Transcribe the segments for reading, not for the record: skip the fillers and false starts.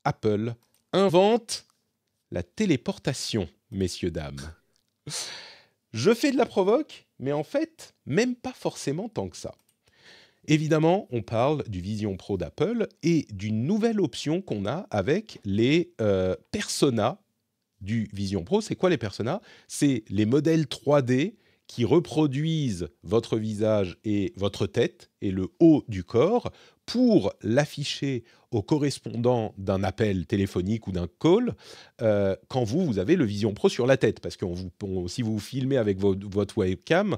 Apple invente la téléportation, messieurs, dames. Je fais de la provoque, mais en fait, même pas forcément tant que ça. Évidemment, on parle du Vision Pro d'Apple et d'une nouvelle option qu'on a avec les personas du Vision Pro. C'est quoi les personas? C'est les modèles 3D qui reproduisent votre visage et votre tête et le haut du corps pour l'afficher au correspondant d'un appel téléphonique ou d'un call quand vous avez le Vision Pro sur la tête. Parce que si vous filmez avec votre webcam,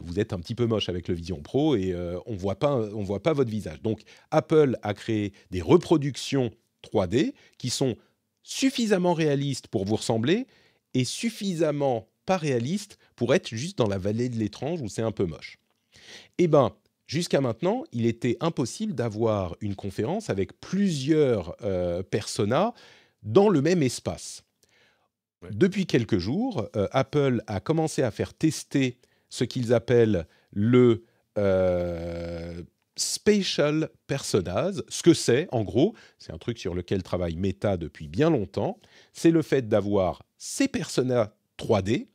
vous êtes un petit peu moche avec le Vision Pro et on voit pas votre visage. Donc Apple a créé des reproductions 3D qui sont suffisamment réaliste pour vous ressembler et suffisamment pas réaliste pour être juste dans la vallée de l'étrange où c'est un peu moche. Eh bien, jusqu'à maintenant, il était impossible d'avoir une conférence avec plusieurs personas dans le même espace. Ouais. Depuis quelques jours, Apple a commencé à faire tester ce qu'ils appellent le Spatial Personas. Ce que c'est, en gros, c'est un truc sur lequel travaille Meta depuis bien longtemps, c'est le fait d'avoir ces personas 3D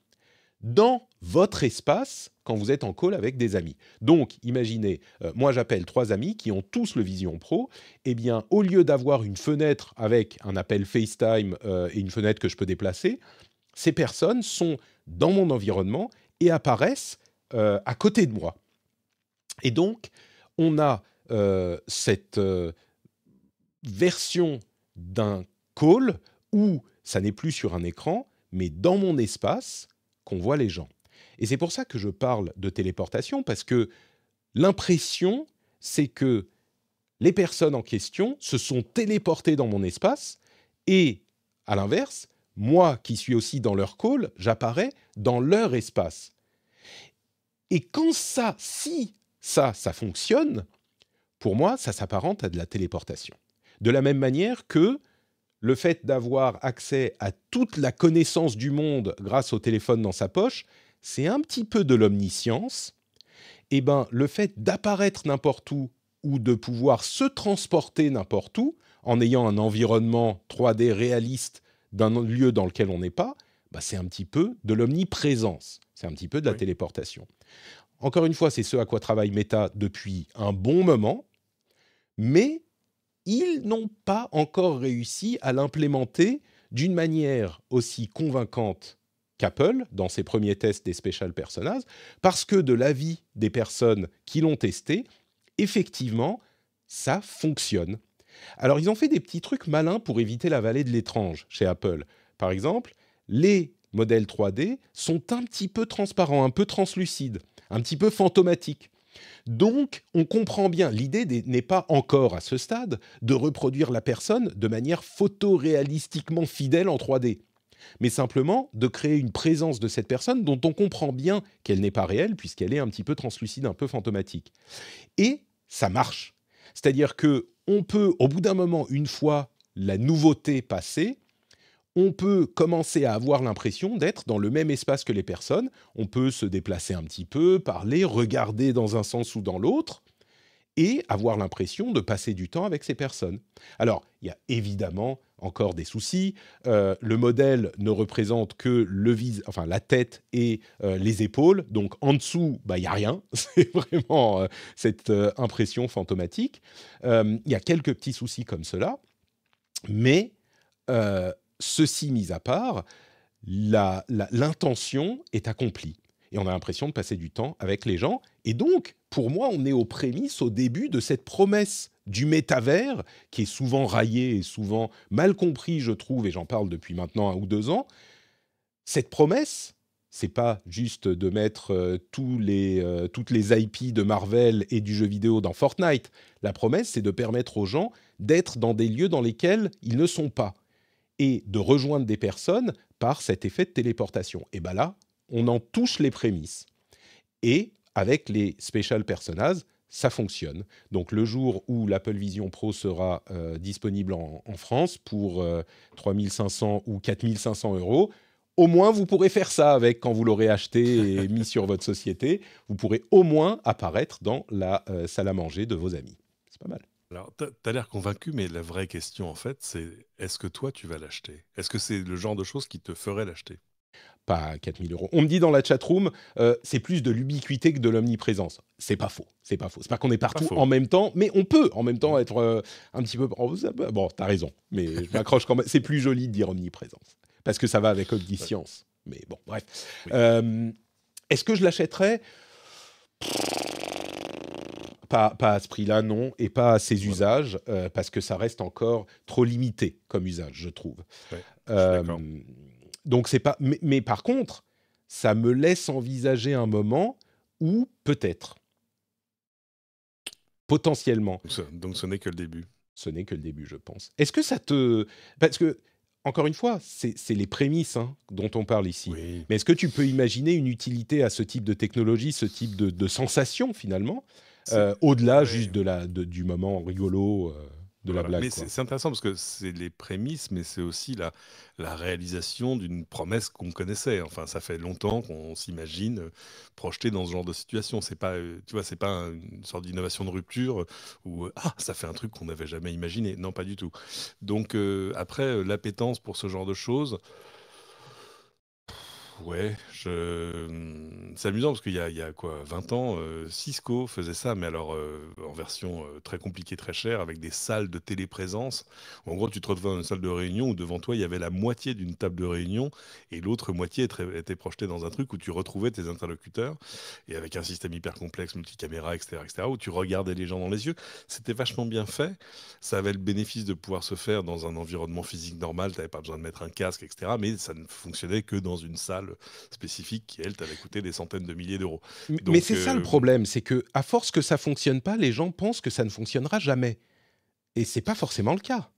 dans votre espace quand vous êtes en call avec des amis. Donc, imaginez, moi j'appelle 3 amis qui ont tous le Vision Pro, eh bien, au lieu d'avoir une fenêtre avec un appel FaceTime et une fenêtre que je peux déplacer, ces personnes sont dans mon environnement et apparaissent à côté de moi. Et donc, on a cette version d'un call où ça n'est plus sur un écran, mais dans mon espace qu'on voit les gens. Et c'est pour ça que je parle de téléportation, parce que l'impression, c'est que les personnes en question se sont téléportées dans mon espace et, à l'inverse, moi qui suis aussi dans leur call, j'apparais dans leur espace. Et quand si ça fonctionne, pour moi, ça s'apparente à de la téléportation. De la même manière que le fait d'avoir accès à toute la connaissance du monde grâce au téléphone dans sa poche, c'est un petit peu de l'omniscience. Et bien, le fait d'apparaître n'importe où ou de pouvoir se transporter n'importe où en ayant un environnement 3D réaliste d'un lieu dans lequel on n'est pas, c'est un petit peu de l'omniprésence. C'est un petit peu de la téléportation. Encore une fois, c'est ce à quoi travaille Meta depuis un bon moment, mais ils n'ont pas encore réussi à l'implémenter d'une manière aussi convaincante qu'Apple dans ses premiers tests des Special Personas, parce que de l'avis des personnes qui l'ont testé, effectivement, ça fonctionne. Alors, ils ont fait des petits trucs malins pour éviter la vallée de l'étrange chez Apple. Par exemple, les modèles 3D sont un petit peu transparents, un peu translucides, un petit peu fantomatiques. Donc, on comprend bien, l'idée n'est pas encore à ce stade de reproduire la personne de manière photoréalistiquement fidèle en 3D, mais simplement de créer une présence de cette personne dont on comprend bien qu'elle n'est pas réelle puisqu'elle est un petit peu translucide, un peu fantomatique. Et ça marche. C'est-à-dire que on peut, au bout d'un moment, une fois la nouveauté passée, on peut commencer à avoir l'impression d'être dans le même espace que les personnes. On peut se déplacer un petit peu, parler, regarder dans un sens ou dans l'autre, et avoir l'impression de passer du temps avec ces personnes. Alors, il y a évidemment encore des soucis. Le modèle ne représente que la tête et les épaules. Donc, en dessous, il n'y a rien. C'est vraiment cette impression fantomatique. Il y a quelques petits soucis comme cela. Mais ceci mis à part, l'intention est accomplie. Et on a l'impression de passer du temps avec les gens. Et donc, pour moi, on est aux prémices, au début de cette promesse du métavers, qui est souvent raillée et souvent mal compris, je trouve, et j'en parle depuis maintenant 1 ou 2 ans. Cette promesse, c'est pas juste de mettre toutes les IP de Marvel et du jeu vidéo dans Fortnite. La promesse, c'est de permettre aux gens d'être dans des lieux dans lesquels ils ne sont pas et de rejoindre des personnes par cet effet de téléportation. Et bien là, on en touche les prémices. Et avec les Special Personas, ça fonctionne. Donc le jour où l'Apple Vision Pro sera disponible en France pour 3 500 ou 4 500 €, au moins vous pourrez faire ça avec quand vous l'aurez acheté et mis sur votre société. Vous pourrez au moins apparaître dans la salle à manger de vos amis. C'est pas mal. Alors, t'as l'air convaincu, mais la vraie question, en fait, c'est est-ce que toi, tu vas l'acheter? Est-ce que c'est le genre de choses qui te ferait l'acheter? Pas à 4 000 euros. On me dit dans la chatroom, c'est plus de l'ubiquité que de l'omniprésence. C'est pas faux, c'est pas faux. C'est pas qu'on est C'est pas partout en faux. même temps, mais on peut en même temps Mhm. être un petit peu... Bon, t'as raison, mais je m'accroche quand même. C'est plus joli de dire omniprésence, parce que ça va avec Ouais, omniscience. Mais bon, bref. oui. Euh, Est-ce que je l'achèterais? Pas à ce prix-là, non, et pas à ces Moi non plus. usages, parce que ça reste encore trop limité comme usage, je trouve. Ouais, je suis d'accord. Euh, donc c'est pas. Mais par contre, ça me laisse envisager un moment où peut-être, potentiellement, Donc ce n'est que le début. ce n'est que le début, je pense. Est-ce que ça te... Parce que, encore une fois, c'est les prémices hein, dont on parle ici. Oui. Mais est-ce que tu peux imaginer une utilité à ce type de technologie, ce type de sensation, finalement, C'est au-delà ouais. juste du moment rigolo de la Voilà. blague, Mais quoi. c'est intéressant parce que c'est les prémices, mais c'est aussi la réalisation d'une promesse qu'on connaissait. Enfin, ça fait longtemps qu'on s'imagine projeté dans ce genre de situation. C'est pas, tu vois, c'est pas une sorte d'innovation de rupture où ah, ça fait un truc qu'on n'avait jamais imaginé. Non, pas du tout. Donc après, l'appétence pour ce genre de choses. Ouais, c'est amusant parce qu'il y a quoi, 20 ans, Cisco faisait ça, mais alors en version très compliquée, très chère, avec des salles de téléprésence. En gros, tu te retrouvais dans une salle de réunion où devant toi, il y avait la moitié d'une table de réunion et l'autre moitié était projetée dans un truc où tu retrouvais tes interlocuteurs et avec un système hyper complexe, multicaméra, etc., où tu regardais les gens dans les yeux. C'était vachement bien fait. Ça avait le bénéfice de pouvoir se faire dans un environnement physique normal, tu n'avais pas besoin de mettre un casque, etc. Mais ça ne fonctionnait que dans une salle spécifique qui, elle, t'avait coûté des centaines de milliers d'euros. Mais Donc, c'est ça le problème, c'est que à force que ça fonctionne pas, les gens pensent que ça ne fonctionnera jamais. Et c'est pas forcément le cas.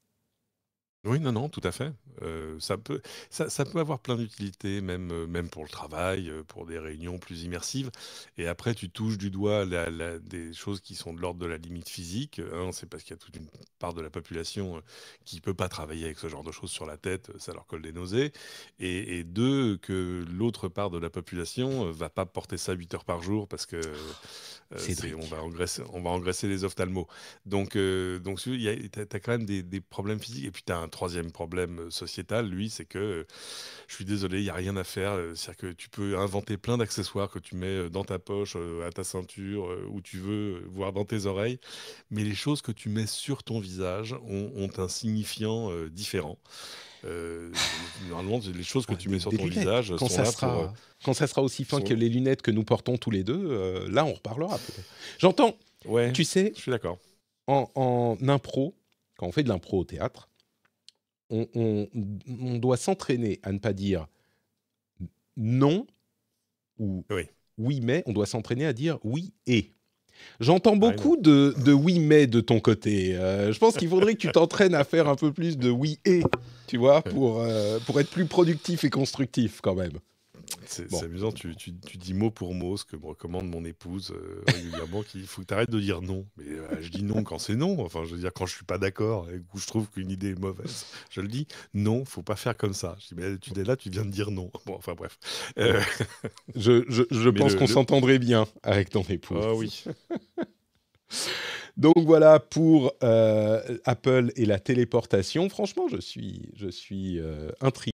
oui, non, non, tout à fait. Ça peut avoir plein d'utilités, même pour le travail, pour des réunions plus immersives. Et après, tu touches du doigt des choses qui sont de l'ordre de la limite physique. Un, c'est parce qu'il y a toute une part de la population qui peut pas travailler avec ce genre de choses sur la tête, ça leur colle des nausées. Et deux, que l'autre part de la population va pas porter ça 8 heures par jour parce que Cédric. on va engraisser les ophtalmos. Donc tu as quand même des problèmes physiques. Et puis tu as un troisième problème sociétal, lui, c'est que, je suis désolé, il n'y a rien à faire. C'est-à-dire que tu peux inventer plein d'accessoires que tu mets dans ta poche, à ta ceinture, où tu veux, voire dans tes oreilles. Mais les choses que tu mets sur ton visage ont un signifiant différent. Normalement, les choses que Ah, tu mets sur des ton lunettes. visage sont là pour... Quand ça sera aussi fin que sont... les lunettes que nous portons tous les deux, là, on reparlera peut-être. J'entends, Ouais, tu sais, je suis d'accord. en impro, quand on fait de l'impro au théâtre, on, on- on doit s'entraîner à ne pas dire non ou Oui. oui mais, on doit s'entraîner à dire oui et. J'entends Ah oui, non. beaucoup de oui mais de ton côté. Je pense qu'il faudrait que tu t'entraînes à faire un peu plus de oui et, tu vois, pour être plus productif et constructif quand même. C'est Bon, amusant, tu dis mot pour mot ce que me recommande mon épouse régulièrement, qu'il faut que tu arrêtes de dire non. Mais je dis non quand c'est non. Enfin, je veux dire, quand je suis pas d'accord et que je trouve qu'une idée est mauvaise, je le dis, non, faut pas faire comme ça. Je dis, mais tu es là, tu viens de dire non. Bon, enfin bref. bon. Euh, Je mais pense qu'on s'entendrait bien avec ton épouse. oh oui. Donc voilà pour Apple et la téléportation. Franchement, je suis intrigué.